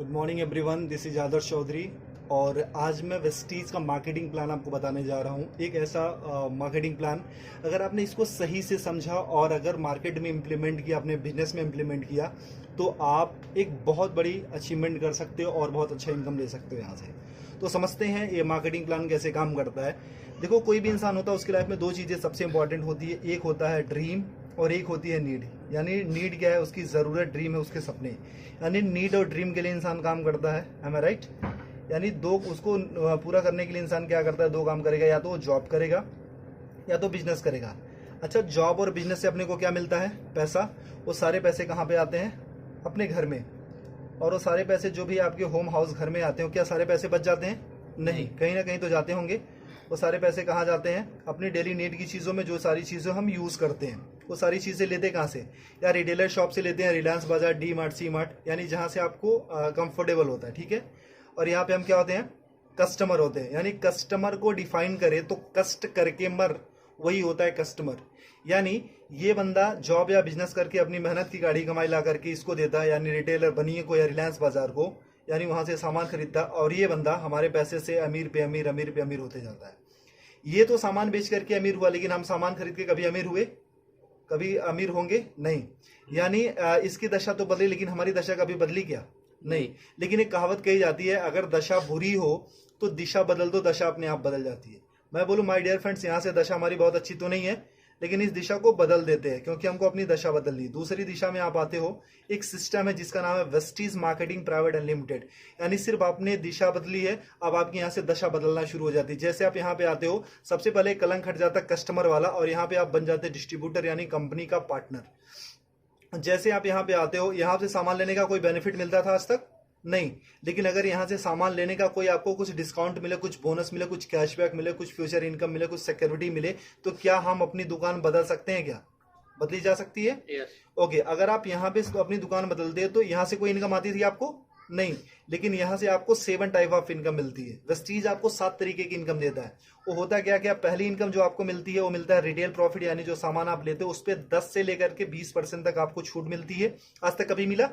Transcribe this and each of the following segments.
Good morning everyone, this is Adarsh Chaudhary. और आज मैं वेस्टीज का मार्केटिंग प्लान आपको बताने जा रहा हूँ। एक ऐसा मार्केटिंग प्लान, अगर आपने इसको सही से समझा और अगर मार्केट में इम्प्लीमेंट किया, अपने बिजनेस में इम्प्लीमेंट किया, तो आप एक बहुत बड़ी अचीवमेंट कर सकते हो और बहुत अच्छा इनकम ले सकते हो यहाँ से। तो समझते हैं ये मार्केटिंग प्लान कैसे काम करता है। देखो, कोई भी इंसान होता है, उसकी लाइफ में दो चीज़ें सबसे इंपॉर्टेंट होती है। एक होता है ड्रीम और एक होती है नीड। यानी नीड क्या है? उसकी ज़रूरत। ड्रीम है उसके सपने। यानी नीड और ड्रीम के लिए इंसान काम करता है। एम आई राइट? यानी दो, उसको पूरा करने के लिए इंसान क्या करता है? दो काम करेगा, या तो वो जॉब करेगा या तो बिजनेस करेगा। अच्छा, जॉब और बिजनेस से अपने को क्या मिलता है? पैसा। वो सारे पैसे कहाँ पे आते हैं? अपने घर में। और वो सारे पैसे जो भी आपके होम हाउस घर में आते हैं, क्या सारे पैसे बच जाते हैं? नहीं, कहीं ना कहीं तो जाते होंगे। वो सारे पैसे कहाँ जाते हैं? अपनी डेली नीड की चीज़ों में। जो सारी चीज़ें हम यूज़ करते हैं, वो सारी चीज़ें लेते कहाँ से? या रिटेलर शॉप से लेते हैं, रिलायंस बाजार, डी मार्ट, सी मार्ट, यानी जहाँ से आपको कंफर्टेबल होता है। ठीक है। और यहाँ पे हम क्या होते हैं? कस्टमर होते हैं। यानी कस्टमर को डिफाइन करें तो कष्ट करके मर, वही होता है कस्टमर। यानी ये बंदा जॉब या बिजनेस करके अपनी मेहनत की गाड़ी कमाई ला करके इसको देता है, यानी रिटेलर बनिए को या रिलायंस बाजार को, यानी वहां से सामान खरीदता, और ये बंदा हमारे पैसे से अमीर पे अमीर, अमीर पे अमीर होते जाता है। ये तो सामान बेच करके अमीर हुआ, लेकिन हम सामान खरीद के कभी अमीर हुए? कभी अमीर होंगे? नहीं। यानी इसकी दशा तो बदली, लेकिन हमारी दशा कभी बदली क्या? नहीं। लेकिन एक कहावत कही जाती है, अगर दशा बुरी हो तो दिशा बदल दो, दशा अपने आप बदल जाती है। मैं बोलूं माय डियर फ्रेंड्स, यहाँ से दशा हमारी बहुत अच्छी तो नहीं है, लेकिन इस दिशा को बदल देते हैं, क्योंकि हमको अपनी दशा बदलनी। दूसरी दिशा में आप आते हो, एक सिस्टम है जिसका नाम है वेस्टीज मार्केटिंग प्राइवेट अनलिमिटेड। यानी सिर्फ आपने दिशा बदली है, अब आपकी यहाँ से दशा बदलना शुरू हो जाती है। जैसे आप यहाँ पे आते हो, सबसे पहले कलंक हट जाता है कस्टमर वाला, और यहाँ पे आप बन जाते हैं डिस्ट्रीब्यूटर, यानी कंपनी का पार्टनर। जैसे आप यहाँ पे आते हो, यहाँ से सामान लेने का कोई बेनिफिट मिलता था आज तक? नहीं। लेकिन अगर यहाँ से सामान लेने का कोई आपको कुछ डिस्काउंट मिले, कुछ बोनस मिले, कुछ कैशबैक मिले, कुछ फ्यूचर इनकम मिले, कुछ सिक्योरिटी मिले, तो क्या हम अपनी दुकान बदल सकते हैं? क्या बदली जा सकती है? यस। ओके, अगर आप यहाँ पे अपनी दुकान बदलते हैं तो यहाँ से कोई इनकम आती थी आपको? नहीं। लेकिन यहाँ से आपको 7 टाइप ऑफ इनकम मिलती है। वेस्टीज आपको 7 तरीके की इनकम देता है। वो होता क्या क्या? पहली इनकम जो आपको मिलती है वो मिलता है रिटेल प्रॉफिट, यानी जो सामान आप लेते हो उस पर 10 से लेकर के 20% तक आपको छूट मिलती है। आज तक कभी मिला?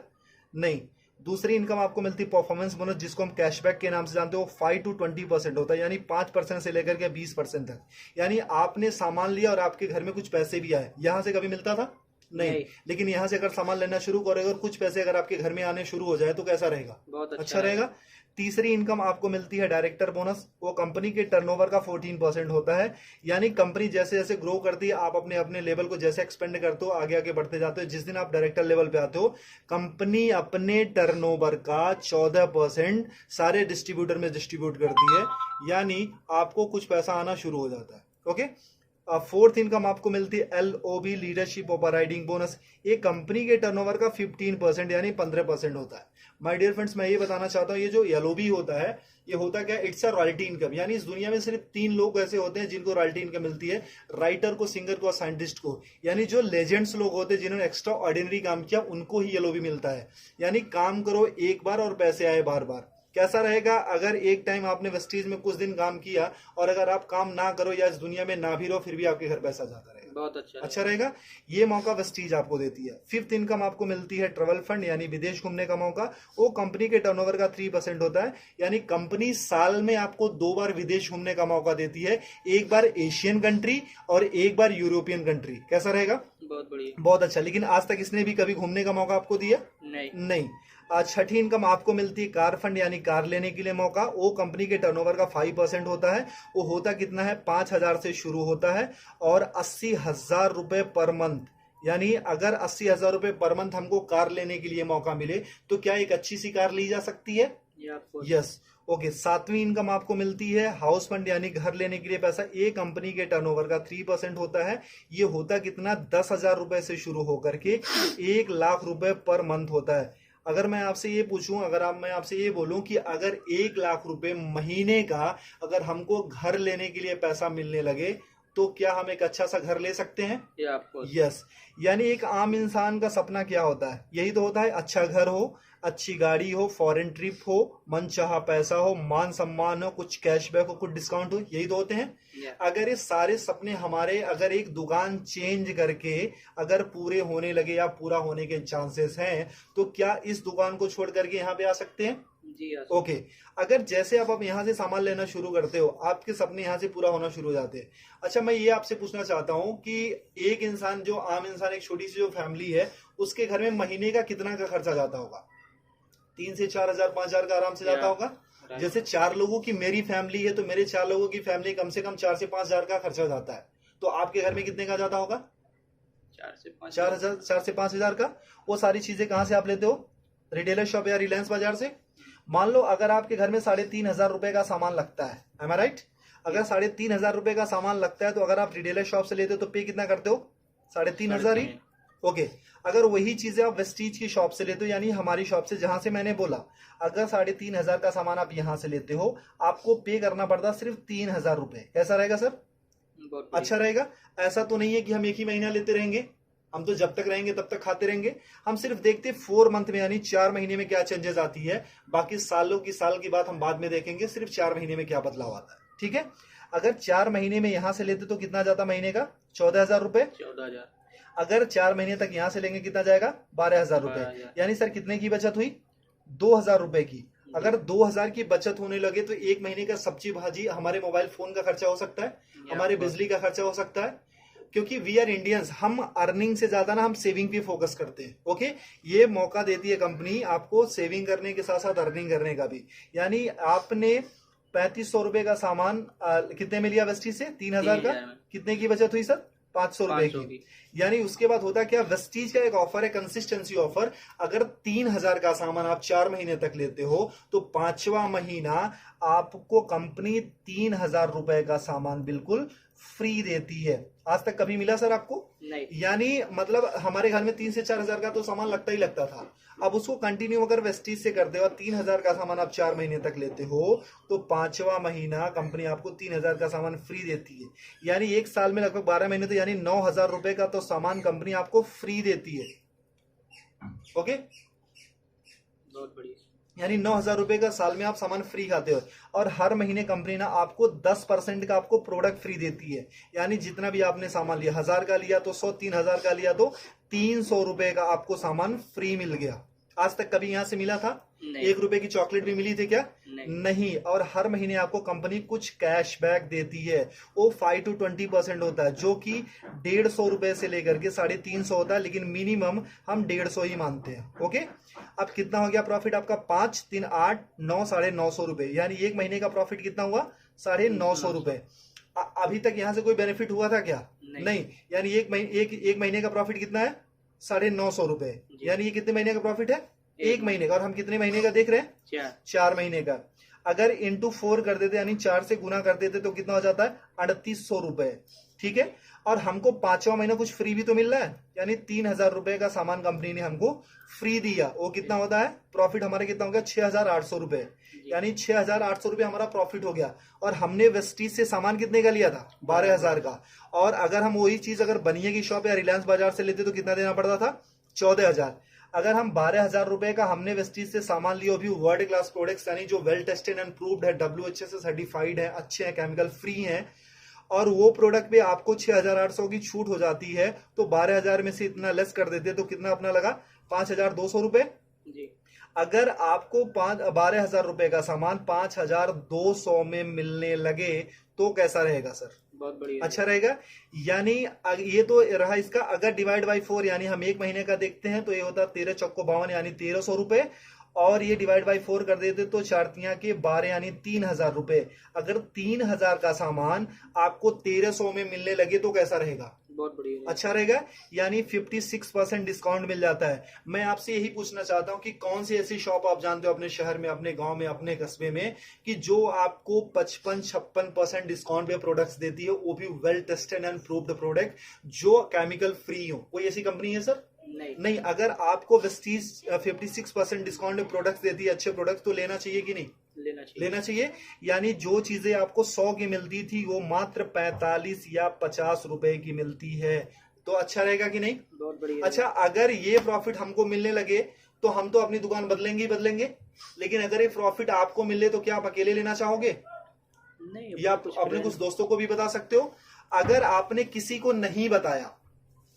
नहीं। दूसरी इनकम आपको मिलती है परफॉर्मेंस बोनस, जिसको हम कैशबैक के नाम से जानते हो। 5 to 20% होता है, यानी 5% से लेकर के 20% तक। यानी आपने सामान लिया और आपके घर में कुछ पैसे भी आए, यहां से कभी मिलता था? नहीं। लेकिन यहां से अगर सामान लेना शुरू करोगे और कुछ पैसे अगर आपके घर में आने शुरू हो जाए तो कैसा रहेगा? बहुत अच्छा रहेगा। तीसरी इनकम आपको मिलती है डायरेक्टर बोनस। वो कंपनी के टर्नओवर का 14% होता है। यानी कंपनी जैसे जैसे ग्रो करती है, आप अपने अपने लेवल को जैसे एक्सपेंड करते हो, आगे आगे बढ़ते जाते हो, जिस दिन आप डायरेक्टर लेवल पे आते हो, कंपनी अपने टर्नओवर का 14% सारे डिस्ट्रीब्यूटर में डिस्ट्रीब्यूट करती है। यानी आपको कुछ पैसा आना शुरू हो जाता है। ओके। फोर्थ इनकम आपको मिलती है LOB, leadership over riding bonus. ये कंपनी के टर्नओवर का 15% यानी 15% होता है। माय डियर फ्रेंड्स, मैं ये बताना चाहता हूँ, ये जो LOB होता है, ये होता क्या? It's a royalty income. यानी इस दुनिया में सिर्फ 3 लोग ऐसे होते हैं जिनको रॉयल्टी इनकम मिलती है, राइटर को, सिंगर को और साइंटिस्ट को। यानी जो लेजेंड्स लोग होते हैं, जिन्होंने एक्स्ट्रा ऑर्डिनरी काम किया, उनको ही LOB मिलता है। यानी काम करो एक बार और पैसे आए बार बार। कैसा रहेगा? अगर एक टाइम आपने वेस्टीज में कुछ दिन काम किया और अगर आप काम ना करो या इस दुनिया में ना भी रहो, फिर भी आपके घर पैसा जाता रहेगा। बहुत अच्छा रहेगा। ये मौका वेस्टीज आपको देती है। फिफ्थ इनकम आपको मिलती है ट्रेवल फंड, यानी विदेश घूमने का मौका। वो कंपनी के टर्नओवर का 3% होता है। यानी कंपनी साल में आपको 2 बार विदेश घूमने का मौका देती है, एक बार एशियन कंट्री और एक बार यूरोपियन कंट्री। कैसा रहेगा? बहुत बढ़िया। बहुत अच्छा। लेकिन आज तक इसने भी कभी घूमने का मौका आपको दिया? नहीं। छठी इनकम आपको मिलती है कार फंड, यानी कार लेने के लिए मौका। वो कंपनी के टर्नओवर का 5% होता है। वो होता कितना है? 5,000 से शुरू होता है और 80,000 रुपए पर मंथ। यानी अगर 80,000 रुपए पर मंथ हमको कार लेने के लिए मौका मिले, तो क्या एक अच्छी सी कार ली जा सकती है? यस। ओके। सातवीं इनकम आपको मिलती है हाउस फंड, यानी घर लेने के लिए पैसा। ये कंपनी के टर्नओवर का 3% होता है। ये होता कितना? 10,000 रुपए से शुरू होकर के 1,00,000 रुपए पर मंथ होता है। अगर मैं आपसे ये पूछूं, मैं आपसे ये बोलूं कि अगर 1,00,000 रुपए महीने का अगर हमको घर लेने के लिए पैसा मिलने लगे, तो क्या हम एक अच्छा सा घर ले सकते हैं? यस। यानी एक आम इंसान का सपना क्या होता है? यही तो होता है, अच्छा घर हो, अच्छी गाड़ी हो, फॉरेन ट्रिप हो, मनचाहा पैसा हो, मान सम्मान हो, कुछ कैशबैक हो, कुछ डिस्काउंट हो, यही तो होते हैं। अगर ये सारे सपने हमारे अगर एक दुकान चेंज करके अगर पूरे होने लगे या पूरा होने के चांसेस हैं, तो क्या इस दुकान को छोड़ करके यहाँ पे आ सकते हैं? जी ओके। अगर जैसे आप यहाँ से सामान लेना शुरू करते हो, आपके सपने यहाँ से पूरा होना शुरू हो जाते हैं। अच्छा, मैं ये आपसे पूछना चाहता हूँ कि एक इंसान, जो आम इंसान, एक छोटी सी जो फैमिली है, उसके घर में महीने का कितना का खर्चा जाता होगा? 3 से 4 हजार, 5 हजार का आराम से जाता होगा। जैसे 4 लोगों की मेरी फैमिली है, तो मेरे 4 लोगों की फैमिली कम से कम 4 से 5 हजार का खर्चा जाता है। तो आपके घर में कितने का जाता होगा? 4 से 5 हजार का। वो सारी चीजें कहाँ से आप लेते हो? रिटेलर शॉप या रिलायंस बाजार से। मान लो अगर आपके घर में 3,500 रुपए का सामान लगता है, एम आई राइट? अगर 3,500 रुपए का सामान लगता है, तो अगर आप रिटेलर शॉप से लेते हो तो पे कितना करते हो? 3,500 ही। ओके। अगर वही चीजें आप वेस्टीज की शॉप से लेते हो, यानी हमारी शॉप से, जहां से मैंने बोला, अगर 3,500 का सामान आप यहां से लेते हो, आपको पे करना पड़ता सिर्फ 3,000 रुपए। कैसा रहेगा सर? अच्छा रहेगा। ऐसा तो नहीं है कि हम एक ही महीना लेते रहेंगे, हम तो जब तक रहेंगे तब तक खाते रहेंगे। हम सिर्फ देखते 4 मंथ में, यानी 4 महीने में क्या चेंजेस आती है। बाकी सालों की साल की बात हम बाद में देखेंगे, सिर्फ 4 महीने में क्या बदलाव आता है। ठीक है। अगर 4 महीने में यहां से लेते तो कितना जाता महीने का? 14,000 रुपए। 14,000। अगर 4 महीने तक यहां से लेंगे कितना जाएगा? 12,000 रुपए। यानी सर कितने की बचत हुई? 2,000 रुपए की। अगर 2,000 की बचत होने लगे तो एक महीने का सब्जी भाजी, हमारे मोबाइल फोन का खर्चा हो सकता है, हमारे बिजली का खर्चा हो सकता है। क्योंकि वी आर इंडियंस, हम अर्निंग से ज्यादा ना हम सेविंग पे फोकस करते हैं। ओके। ये मौका देती है कंपनी आपको सेविंग करने के साथ साथ अर्निंग करने का भी। यानी आपने 3,500 रुपए का सामान कितने में लिया वेस्टीज से? 3,000 का। कितने की बचत हुई सर? 500 रुपए की। यानी उसके बाद होता क्या, वेस्टीज का एक ऑफर है, कंसिस्टेंसी ऑफर। अगर 3,000 का सामान आप 4 महीने तक लेते हो, तो 5वां महीना आपको कंपनी 3,000 रुपए का सामान बिल्कुल फ्री देती है। आज तक कभी मिला सर आपको? नहीं। यानी मतलब हमारे घर में 3 से 4 हजार का तो सामान लगता ही लगता था। अब उसको कंटिन्यू अगर वेस्टीज से करते हो और 3,000 का सामान आप 4 महीने तक लेते हो, तो 5वां महीना कंपनी आपको 3,000 का सामान फ्री देती है। यानी एक साल में लगभग 12 महीने, तो यानी 9,000 रुपए का तो सामान कंपनी आपको फ्री देती है। ओके। बहुत बढ़िया। यानी 9,000 रुपए का साल में आप सामान फ्री खाते हो। और हर महीने कंपनी ना आपको 10% का आपको प्रोडक्ट फ्री देती है। यानी जितना भी आपने सामान लिया, 1,000 का लिया तो 100, 3,000 का लिया तो 300 रुपए का आपको सामान फ्री मिल गया। आज तक कभी यहां से मिला था? 1 रुपए की चॉकलेट भी मिली थी क्या? नहीं। और हर महीने आपको कंपनी कुछ कैशबैक देती है, वो 5 to 20% होता है, जो कि 150 रुपए से लेकर के 350 होता है, लेकिन मिनिमम हम 150 ही मानते हैं। ओके। अब कितना हो गया प्रॉफिट आपका? 5, 3, 8, 9, 950 रुपए। यानी एक महीने का प्रॉफिट कितना हुआ? 950 रुपए। अभी तक यहां से कोई बेनिफिट हुआ था क्या? नहीं। यानी एक महीने का प्रॉफिट कितना है? 950 रुपए। यानी ये कितने महीने का प्रॉफिट है? एक महीने का। और हम कितने महीने का देख रहे हैं? 4 महीने का। अगर इंटू 4 कर देते, यानी 4 से गुना कर देते, तो कितना हो जाता है? 3,800 रुपए। ठीक है। और हमको 5वां महीना कुछ फ्री भी तो मिल रहा है, यानी 3,000 रुपए का सामान कंपनी ने हमको फ्री दिया। वो कितना होता है? प्रॉफिट हमारे कितना हो गया? 6,800 रुपए। यानी 6,800 रुपए हमारा प्रॉफिट हो गया। और हमने वेस्टीज से सामान कितने का लिया था? 12,000 का। और अगर हम वही चीज अगर बनिए की शॉप या रिलायंस बाजार से लेते तो कितना देना पड़ता था? 14,000। अगर हम 12,000 रुपए का हमने वेस्टीज से सामान लिया, भी वर्ल्ड क्लास प्रोडक्ट्स, यानी जो वेल टेस्टेड एंड प्रूव्ड है, WHA से सर्टिफाइड है, अच्छे हैं, केमिकल फ्री हैं, और वो प्रोडक्ट पे आपको 6,800 की छूट हो जाती है, तो 12,000 में से इतना लेस कर देते तो कितना अपना लगा? 5,200 रुपए। अगर आपको 12,000 रुपए का सामान 5,200 में मिलने लगे तो कैसा रहेगा सर? बहुत बढ़िया। अच्छा रहेगा। यानी ये तो रहा इसका। अगर डिवाइड बाई 4, यानी हम एक महीने का देखते हैं, तो ये होता है 13 चौको 52, यानी 1,300 रुपए। और ये डिवाइड बाई 4 कर देते तो 4 के 12, यानी 3,000 रुपए। अगर 3,000 का सामान आपको 1,300 में मिलने लगे तो कैसा रहेगा? बहुत बढ़िया। अच्छा रहेगा। यानी 56% डिस्काउंट मिल जाता है। मैं आपसे यही पूछना चाहता हूं कि कौन सी ऐसी शॉप आप जानते हो अपने शहर में, अपने गांव में, अपने कस्बे में, कि जो आपको 55-56% डिस्काउंट पे प्रोडक्ट्स देती है, वो भी well tested and proved product, जो केमिकल फ्री हो? कोई ऐसी कंपनी है सर? नहीं। अगर आपको वेस्टीज 56% डिस्काउंट में प्रोडक्ट्स देती है, अच्छे प्रोडक्ट्स, तो लेना चाहिए कि नहीं? लेना चाहिए। यानी जो चीजें आपको 100 की मिलती थी, वो मात्र 45 या 50 रुपए की मिलती है। तो अच्छा रहेगा कि नहीं? बहुत बढ़िया। अच्छा, अगर ये प्रॉफिट हमको मिलने लगे तो हम तो अपनी दुकान बदलेंगे ही बदलेंगे, लेकिन अगर ये प्रॉफिट आपको मिले तो क्या आप अकेले लेना चाहोगे, नहीं, या आप अपने कुछ दोस्तों को भी बता सकते हो? अगर आपने किसी को नहीं बताया,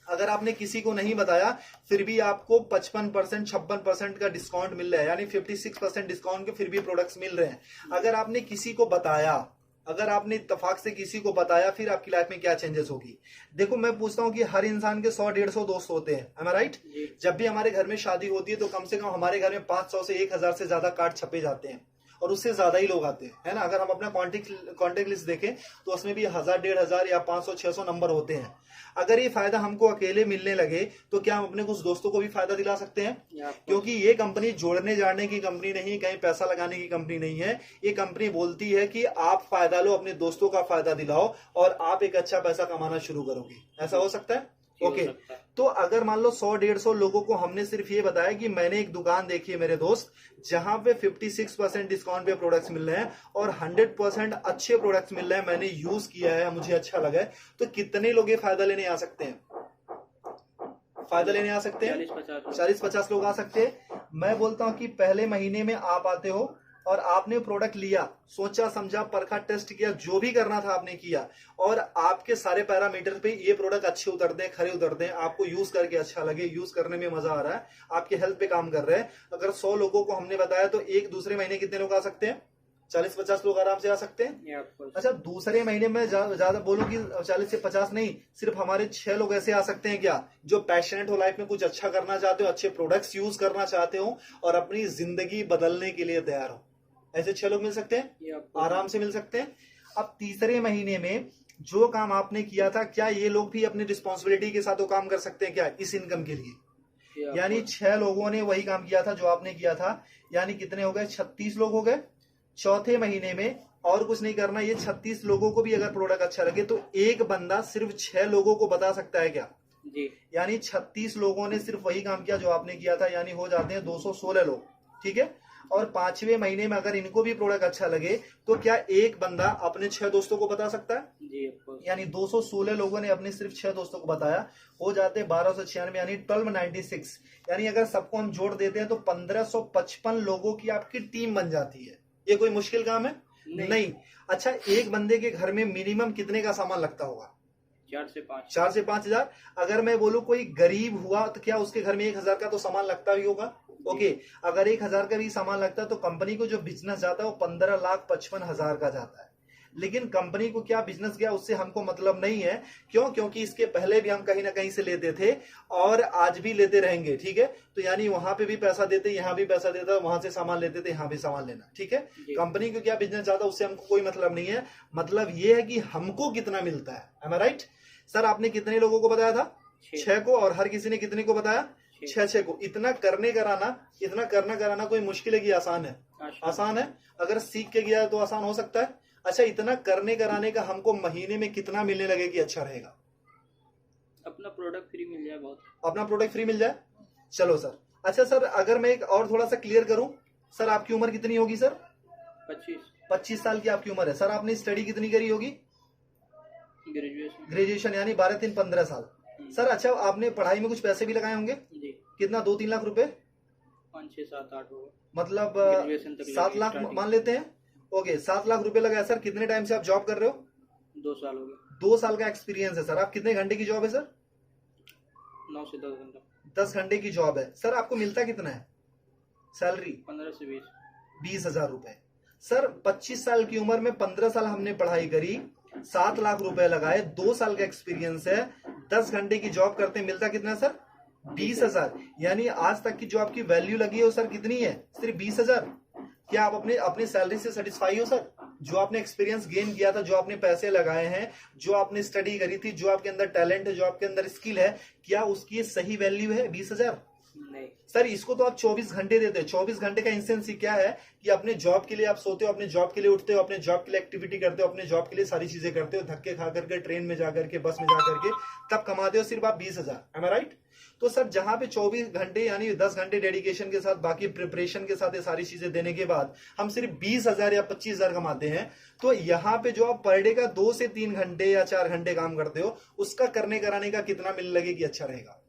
अगर आपने किसी को नहीं बताया फिर भी आपको 55% 56% का डिस्काउंट मिल रहा है, यानी 56% डिस्काउंट के फिर भी प्रोडक्ट्स मिल रहे हैं। अगर आपने किसी को बताया, अगर आपने इत्तेफाक से किसी को बताया, फिर आपकी लाइफ में क्या चेंजेस होगी? देखो, मैं पूछता हूं कि हर इंसान के 100-150 दोस्त होते हैं, am I right? जब भी हमारे घर में शादी होती है तो कम से कम हमारे घर में 500 से 1000 से ज्यादा कार्ड छपे जाते हैं, और उससे ज्यादा ही लोग आते हैं, है ना? अगर हम अपना कॉन्टेक्ट लिस्ट देखें तो उसमें भी 1000-1500 या 500-600 नंबर होते हैं। अगर ये फायदा हमको अकेले मिलने लगे तो क्या हम अपने कुछ दोस्तों को भी फायदा दिला सकते हैं? क्योंकि ये कंपनी जोड़ने जाने की कंपनी नहीं, कहीं पैसा लगाने की कंपनी नहीं है। ये कंपनी बोलती है कि आप फायदा लो, अपने दोस्तों का फायदा दिलाओ और आप एक अच्छा पैसा कमाना शुरू करोगे। ऐसा हो सकता है? ओके, तो अगर मान लो 100-150 लोगों को हमने सिर्फ ये बताया कि मैंने एक दुकान देखी है मेरे दोस्त, जहां पे 56% डिस्काउंट पे प्रोडक्ट्स मिल रहे हैं और 100% अच्छे प्रोडक्ट्स मिल रहे हैं, मैंने यूज किया है, मुझे अच्छा लगा है, तो कितने लोग ये फायदा लेने आ सकते हैं? फायदा लेने आ सकते हैं 40-50 लोग आ सकते हैं। मैं बोलता हूं कि पहले महीने में आप आते हो और आपने प्रोडक्ट लिया, सोचा समझा, परखा, टेस्ट किया, जो भी करना था आपने किया, और आपके सारे पैरामीटर पे ये प्रोडक्ट अच्छे उतरते हैं, खरे उतरते हैं, आपको यूज करके अच्छा लगे, यूज करने में मजा आ रहा है, आपके हेल्थ पे काम कर रहे हैं। अगर 100 लोगों को हमने बताया तो एक दूसरे महीने कितने लोग आ सकते हैं? 40-50 लोग आराम से आ सकते हैं। अच्छा, दूसरे महीने में ज्यादा बोलो कि 40 से 50 नहीं, सिर्फ हमारे 6 लोग ऐसे आ सकते हैं क्या, जो पैशनेट हो, लाइफ में कुछ अच्छा करना चाहते हो, अच्छे प्रोडक्ट्स यूज करना चाहते हो और अपनी जिंदगी बदलने के लिए तैयार हो। ऐसे 6 लोग मिल सकते हैं, आराम से मिल सकते हैं। अब तीसरे महीने में जो काम आपने किया था, क्या ये लोग भी अपनी रिस्पॉन्सिबिलिटी के साथ वो काम कर सकते हैं क्या इस इनकम के लिए? यानी 6 लोगों ने वही काम किया था जो आपने किया था, यानी कितने हो गए? 36 लोग हो गए। चौथे महीने में और कुछ नहीं करना, ये 36 लोगों को भी अगर प्रोडक्ट अच्छा लगे तो एक बंदा सिर्फ 6 लोगों को बता सकता है क्या जी? यानी 36 लोगों ने सिर्फ वही काम किया जो आपने किया था, यानी हो जाते हैं 216 लोग, ठीक है? और 5वें महीने में अगर इनको भी प्रोडक्ट अच्छा लगे तो क्या एक बंदा अपने 6 दोस्तों को बता सकता है जी? यानी 216 लोगों ने अपने सिर्फ 6 दोस्तों को बताया, हो जाते 1296, यानी 1296। यानी अगर सबको हम जोड़ देते हैं तो 1555 लोगों की आपकी टीम बन जाती है। ये कोई मुश्किल काम है? नहीं। अच्छा, एक बंदे के घर में मिनिमम कितने का सामान लगता होगा? 4 से 5 हजार। अगर मैं बोलूं कोई गरीब हुआ तो क्या उसके घर में 1000 का तो सामान लगता ही होगा? ओके, अगर 1000 का भी सामान लगता है तो कंपनी को जो बिजनेस जाता है वो 15,55,000 का जाता है। लेकिन कंपनी को क्या बिजनेस गया उससे हमको मतलब नहीं है। क्यों? क्योंकि इसके पहले भी हम कहीं ना कहीं से लेते थे और आज भी लेते रहेंगे, ठीक है? तो यानी वहां पे भी पैसा देते, यहाँ भी पैसा देता, वहां से सामान लेते थे, यहाँ भी सामान लेना, ठीक है? कंपनी को क्या बिजनेस जाता उससे हमको कोई मतलब नहीं है। मतलब ये है कि हमको कितना मिलता है। एम आई राइट? सर, आपने कितने लोगों को बताया था? 6 को। और हर किसी ने कितने को बताया? 6 को। इतना करने कराना कोई मुश्किल है कि आसान है? आसान है। अगर सीख के गया तो आसान हो सकता है। अच्छा, इतना करने कराने का हमको महीने में कितना मिलने लगे कि अच्छा रहेगा? अपना प्रोडक्ट फ्री मिल जाए। बहुत अपना प्रोडक्ट फ्री मिल जाए। चलो सर। अच्छा सर, अगर मैं एक और थोड़ा सा क्लियर करूं, सर आपकी उम्र कितनी होगी सर? 25 साल की आपकी उम्र है। सर, आपने स्टडी कितनी करी होगी? ग्रेजुएशन, यानी 12-3-15 साल। सर, अच्छा, आपने पढ़ाई में कुछ पैसे भी लगाए होंगे जी? कितना? 2-3 लाख रुपए? 5-6-7-8 होगा, मतलब 7 लाख मान लेते हैं। ओके, 7 लाख रुपए लगाया। सर, कितने टाइम से आप जॉब कर रहे हो? 2 साल हो गए। 2 साल का एक्सपीरियंस है। सर, आप कितने घंटे की जॉब है सर? 9 से 10 घंटा। 10 घंटे की जॉब है। सर, आपको मिलता कितना है सैलरी? 15 से 20 हजार रुपए। सर, 25 साल की उम्र में 15 साल हमने पढ़ाई करी, 7 लाख रुपए लगाए, 2 साल का एक्सपीरियंस है, 10 घंटे की जॉब करते, मिलता कितना सर? 20 हजार। यानी आज तक की जो आपकी वैल्यू लगी है वो सर कितनी है? सिर्फ 20 हजार। क्या आप अपनी सैलरी से सेटिस्फाई हो सर? जो आपने एक्सपीरियंस गेन किया था, जो आपने पैसे लगाए हैं, जो आपने स्टडी करी थी, जो आपके अंदर टैलेंट है, जो आपके अंदर स्किल है, क्या उसकी सही वैल्यू है 20 हजार? नहीं। सर इसको तो आप 24 घंटे देते हैं। 24 घंटे का इंसेंस क्या है कि अपने जॉब के लिए आप सोते हो, अपने जॉब के लिए उठते हो, अपने जॉब के लिए एक्टिविटी करते हो, अपने जॉब के लिए सारी चीजें करते हो, धक्के खा करके ट्रेन में जाकर के, बस में जाकर के, तब कमाते हो सिर्फ आप 20,000। एम आई राइट? तो सर जहां पे 24 घंटे यानी 10 घंटे डेडिकेशन के साथ, बाकी प्रिपरेशन के साथ ये सारी चीजें देने के बाद हम सिर्फ 20,000 या 25,000 कमाते हैं, तो यहाँ पे जो आप पर डे का 2 से 3 घंटे या 4 घंटे काम करते हो, उसका करने कराने का कितना मिल लगे कि अच्छा रहेगा?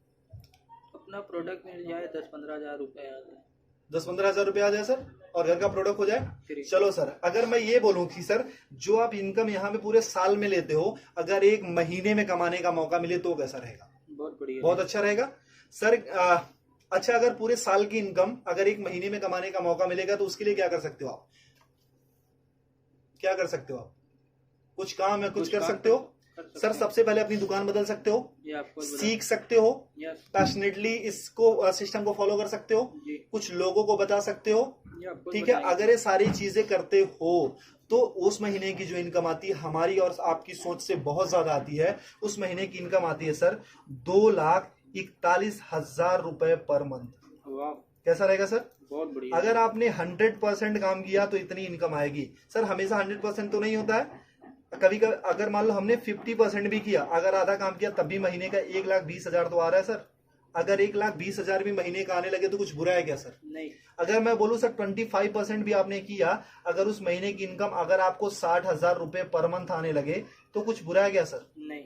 अपना प्रोडक्ट मिल जाए 10-15 हज़ार रुपए आ जाए। 10-15 हजार रुपए आ जाए सर, और घर का प्रोडक्ट हो जाए। फ्री। चलो सर, अगर मैं ये बोलूं कि सर जो आप इनकम यहाँ पे पूरे साल में लेते हो, अगर एक महीने में कमाने का मौका मिले तो कैसा रहेगा? बहुत बढ़िया। बहुत अच्छा रहेगा सर। अच्छा, अगर पूरे साल की इनकम अगर एक महीने में कमाने का मौका मिलेगा तो उसके लिए क्या कर सकते हो आप? क्या कर सकते हो आप? कुछ काम है, कुछ कर सकते हो सर। सबसे पहले अपनी दुकान बदल सकते हो, ये आपको सीख सकते हो, यस पैशनेटली इसको सिस्टम को फॉलो कर सकते हो, जी, कुछ लोगों को बता सकते हो, ये आपको ठीक है। बताएंगे। अगर ये सारी चीजें करते हो तो उस महीने की जो इनकम आती है हमारी और आपकी सोच से बहुत ज्यादा आती है। उस महीने की इनकम आती है सर 2,41,000 रुपए पर मंथ। वाह, कैसा रहेगा सर? बहुत बढ़िया। अगर आपने 100% काम किया तो इतनी इनकम आएगी सर। हमेशा 100% तो नहीं होता है, कभी कभी अगर मान लो हमने 50% भी किया, अगर आधा काम किया, तब भी महीने का 1,20,000 तो आ रहा है सर। अगर 1,20,000 भी महीने का आने लगे तो कुछ बुरा है क्या सर? नहीं। अगर मैं बोलूं सर 25% भी आपने किया, अगर उस महीने की इनकम अगर आपको 60,000 रुपए पर मंथ आने लगे तो कुछ बुरा है क्या सर? नहीं।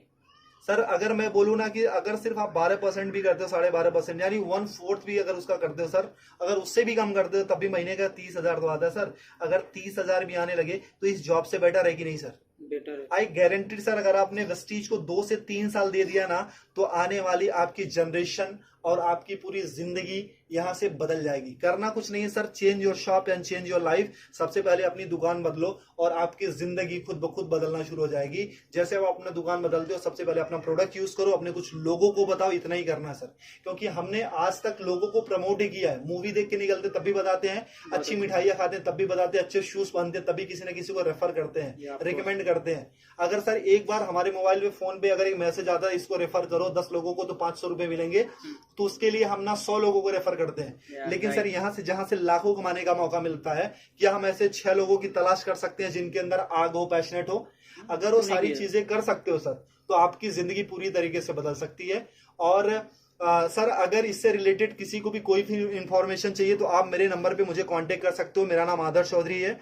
सर अगर मैं बोलूं ना कि अगर सिर्फ आप 12% भी करते हो, 12.5% यानी 1/4 भी अगर उसका करते हो सर, अगर उससे भी कम करते हो तब भी महीने का 30,000 तो आता है सर। अगर 30,000 भी आने लगे तो इस जॉब से बेटर है कि नहीं सर? बेटर है। आई गारंटी सर, अगर आपने वेस्टीज को 2 से 3 साल दे दिया ना, तो आने वाली आपकी जनरेशन और आपकी पूरी जिंदगी यहां से बदल जाएगी। करना कुछ नहीं है sir, change your shop and change your life. सबसे पहले अपनी दुकान बदलो और आपकी जिंदगी खुद ब खुद बदलना शुरू हो जाएगी। जैसे आप अपना दुकान बदलते हो, सबसे पहले अपना प्रोडक्ट यूज करो, अपने कुछ लोगों को बताओ, इतना ही करना है सर। क्योंकि हमने आज तक लोगों को प्रमोट ही किया है। मूवी देख के निकलते तब भी बताते हैं, अच्छी मिठाइयां खाते हैं तब भी बताते हैं, अच्छे शूज पहनते हैं तभी किसी न किसी को रेफर करते हैं, रिकमेंड करते हैं। अगर सर एक बार हमारे मोबाइल पे, फोन पे अगर एक मैसेज आता है इसको रेफर करो 10 लोगों को तो 500 रुपए मिलेंगे, तो उसके लिए हम ना 100 लोगों को रेफर करते हैं। लेकिन सर यहाँ से जहां से लाखों कमाने का मौका मिलता है, क्या हम ऐसे 6 लोगों की तलाश कर सकते हैं जिनके अंदर आग हो, पैशनेट हो? अगर वो सारी चीजें कर सकते हो सर, तो आपकी जिंदगी पूरी तरीके से बदल सकती है। और सर अगर इससे रिलेटेड किसी को भी कोई भी इंफॉर्मेशन चाहिए तो आप मेरे नंबर पे मुझे कांटेक्ट कर सकते हो। मेरा नाम आदर्श चौधरी है